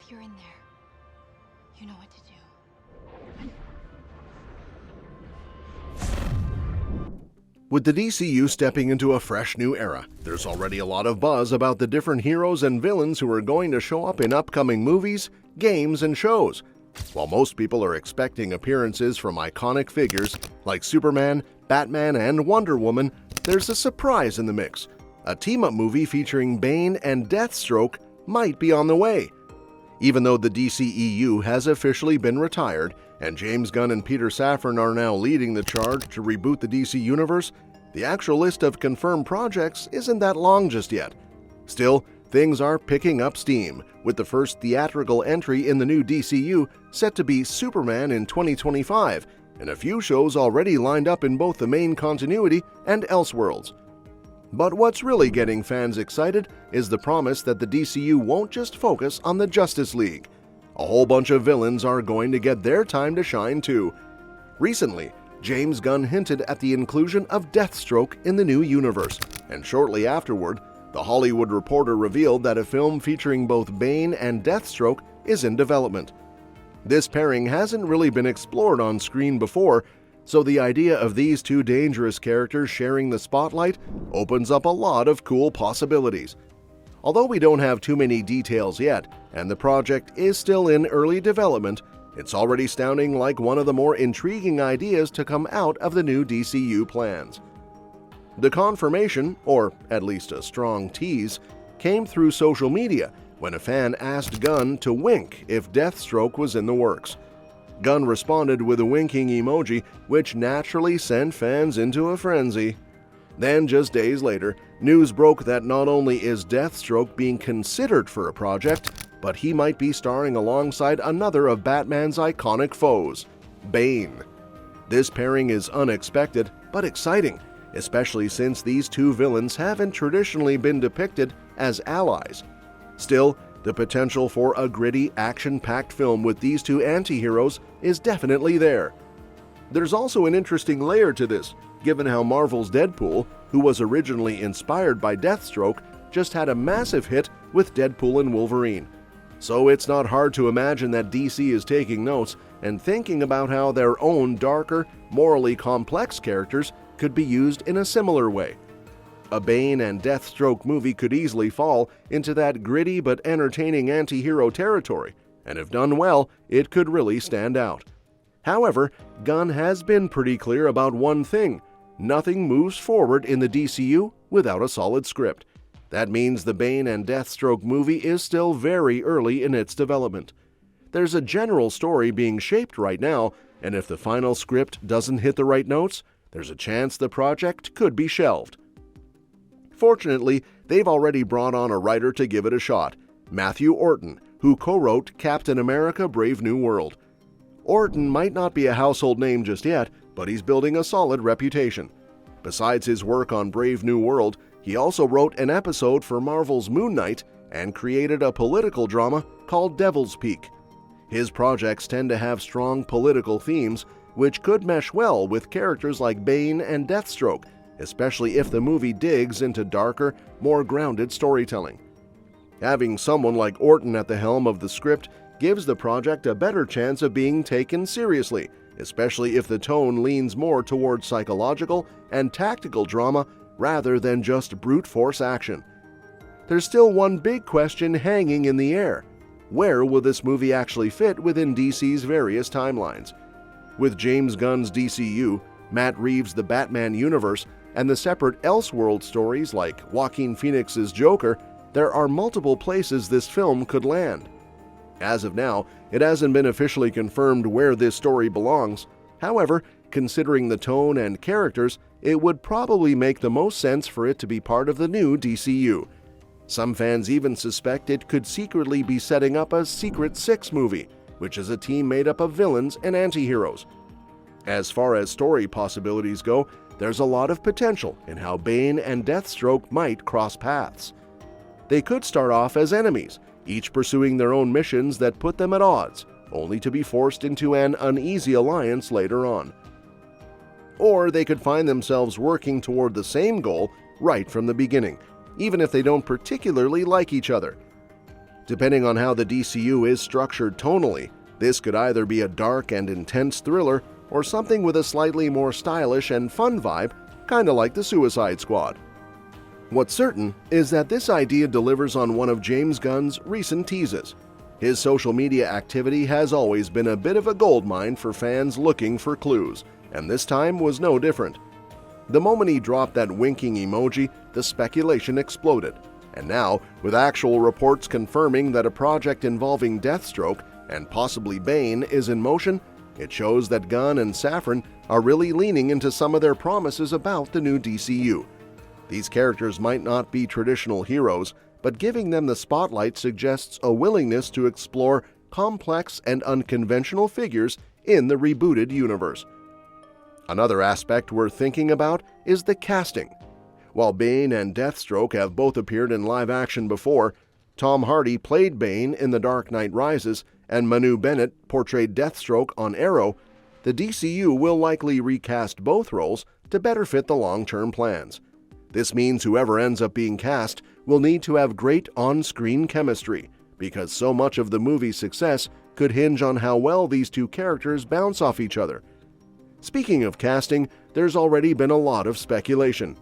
If you're in there, you know what to do. With the DCU stepping into a fresh new era, there's already a lot of buzz about the different heroes and villains who are going to show up in upcoming movies, games, and shows. While most people are expecting appearances from iconic figures like Superman, Batman, and Wonder Woman, there's a surprise in the mix. A team-up movie featuring Bane and Deathstroke might be on the way. Even though the DCEU has officially been retired, and James Gunn and Peter Safran are now leading the charge to reboot the DC Universe, the actual list of confirmed projects isn't that long just yet. Still, things are picking up steam, with the first theatrical entry in the new DCU set to be Superman in 2025, and a few shows already lined up in both the main continuity and Elseworlds. But what's really getting fans excited is the promise that the DCU won't just focus on the Justice League. A whole bunch of villains are going to get their time to shine too. Recently, James Gunn hinted at the inclusion of Deathstroke in the new universe, and shortly afterward, The Hollywood Reporter revealed that a film featuring both Bane and Deathstroke is in development. This pairing hasn't really been explored on screen before, so the idea of these two dangerous characters sharing the spotlight opens up a lot of cool possibilities. Although we don't have too many details yet, and the project is still in early development, it's already sounding like one of the more intriguing ideas to come out of the new DCU plans. The confirmation, or at least a strong tease, came through social media when a fan asked Gunn to wink if Deathstroke was in the works. Gunn responded with a winking emoji, which naturally sent fans into a frenzy. Then, just days later, news broke that not only is Deathstroke being considered for a project, but he might be starring alongside another of Batman's iconic foes, Bane. This pairing is unexpected, but exciting, especially since these two villains haven't traditionally been depicted as allies. Still, the potential for a gritty, action-packed film with these two anti-heroes is definitely there. There's also an interesting layer to this, given how Marvel's Deadpool, who was originally inspired by Deathstroke, just had a massive hit with Deadpool and Wolverine. So it's not hard to imagine that DC is taking notes and thinking about how their own darker, morally complex characters could be used in a similar way. A Bane and Deathstroke movie could easily fall into that gritty but entertaining anti-hero territory, and if done well, it could really stand out. However, Gunn has been pretty clear about one thing: nothing moves forward in the DCU without a solid script. That means the Bane and Deathstroke movie is still very early in its development. There's a general story being shaped right now, and if the final script doesn't hit the right notes, there's a chance the project could be shelved. Fortunately, they've already brought on a writer to give it a shot, Matthew Orton, who co-wrote Captain America: Brave New World. Orton might not be a household name just yet, but he's building a solid reputation. Besides his work on Brave New World, he also wrote an episode for Marvel's Moon Knight and created a political drama called Devil's Peak. His projects tend to have strong political themes, which could mesh well with characters like Bane and Deathstroke, especially if the movie digs into darker, more grounded storytelling. Having someone like Orton at the helm of the script gives the project a better chance of being taken seriously, especially if the tone leans more towards psychological and tactical drama rather than just brute force action. There's still one big question hanging in the air: where will this movie actually fit within DC's various timelines? With James Gunn's DCU, Matt Reeves' The Batman universe, and the separate Elseworld stories like Joaquin Phoenix's Joker, there are multiple places this film could land. As of now, it hasn't been officially confirmed where this story belongs. However, considering the tone and characters, it would probably make the most sense for it to be part of the new DCU. Some fans even suspect it could secretly be setting up a Secret Six movie, which is a team made up of villains and anti-heroes. As far as story possibilities go, there's a lot of potential in how Bane and Deathstroke might cross paths. They could start off as enemies, each pursuing their own missions that put them at odds, only to be forced into an uneasy alliance later on. Or they could find themselves working toward the same goal right from the beginning, even if they don't particularly like each other. Depending on how the DCU is structured tonally, this could either be a dark and intense thriller or something with a slightly more stylish and fun vibe, kinda like the Suicide Squad. What's certain is that this idea delivers on one of James Gunn's recent teases. His social media activity has always been a bit of a goldmine for fans looking for clues, and this time was no different. The moment he dropped that winking emoji, the speculation exploded. And now, with actual reports confirming that a project involving Deathstroke and possibly Bane is in motion, it shows that Gunn and Safran are really leaning into some of their promises about the new DCU. These characters might not be traditional heroes, but giving them the spotlight suggests a willingness to explore complex and unconventional figures in the rebooted universe. Another aspect worth thinking about is the casting. While Bane and Deathstroke have both appeared in live action before, Tom Hardy played Bane in The Dark Knight Rises and Manu Bennett portrayed Deathstroke on Arrow, the DCU will likely recast both roles to better fit the long-term plans. This means whoever ends up being cast will need to have great on-screen chemistry, because so much of the movie's success could hinge on how well these two characters bounce off each other. Speaking of casting, there's already been a lot of speculation.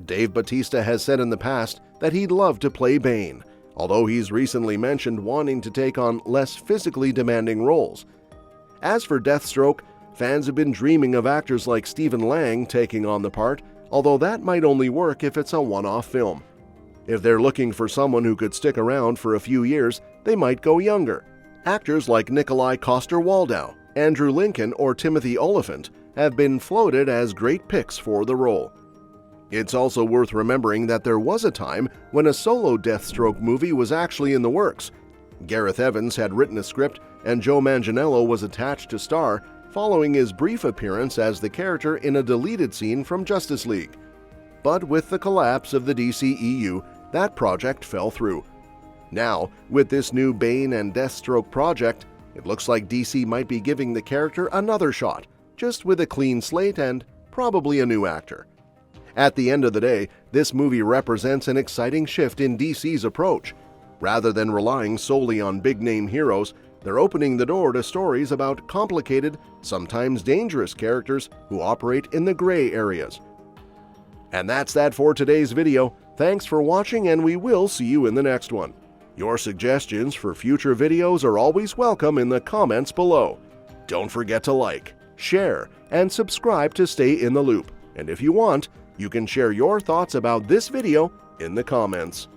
Dave Bautista has said in the past that he'd love to play Bane, although he's recently mentioned wanting to take on less physically demanding roles. As for Deathstroke, fans have been dreaming of actors like Stephen Lang taking on the part, although that might only work if it's a one-off film. If they're looking for someone who could stick around for a few years, they might go younger. Actors like Nikolai Coster-Waldau, Andrew Lincoln, or Timothy Olyphant have been floated as great picks for the role. It's also worth remembering that there was a time when a solo Deathstroke movie was actually in the works. Gareth Evans had written a script and Joe Manganiello was attached to star, following his brief appearance as the character in a deleted scene from Justice League. But with the collapse of the DCEU, that project fell through. Now, with this new Bane and Deathstroke project, it looks like DC might be giving the character another shot, just with a clean slate and probably a new actor. At the end of the day, this movie represents an exciting shift in DC's approach. Rather than relying solely on big-name heroes, they're opening the door to stories about complicated, sometimes dangerous characters who operate in the gray areas. And that's that for today's video. Thanks for watching, and we will see you in the next one. Your suggestions for future videos are always welcome in the comments below. Don't forget to like, share, and subscribe to stay in the loop. And if you want, you can share your thoughts about this video in the comments.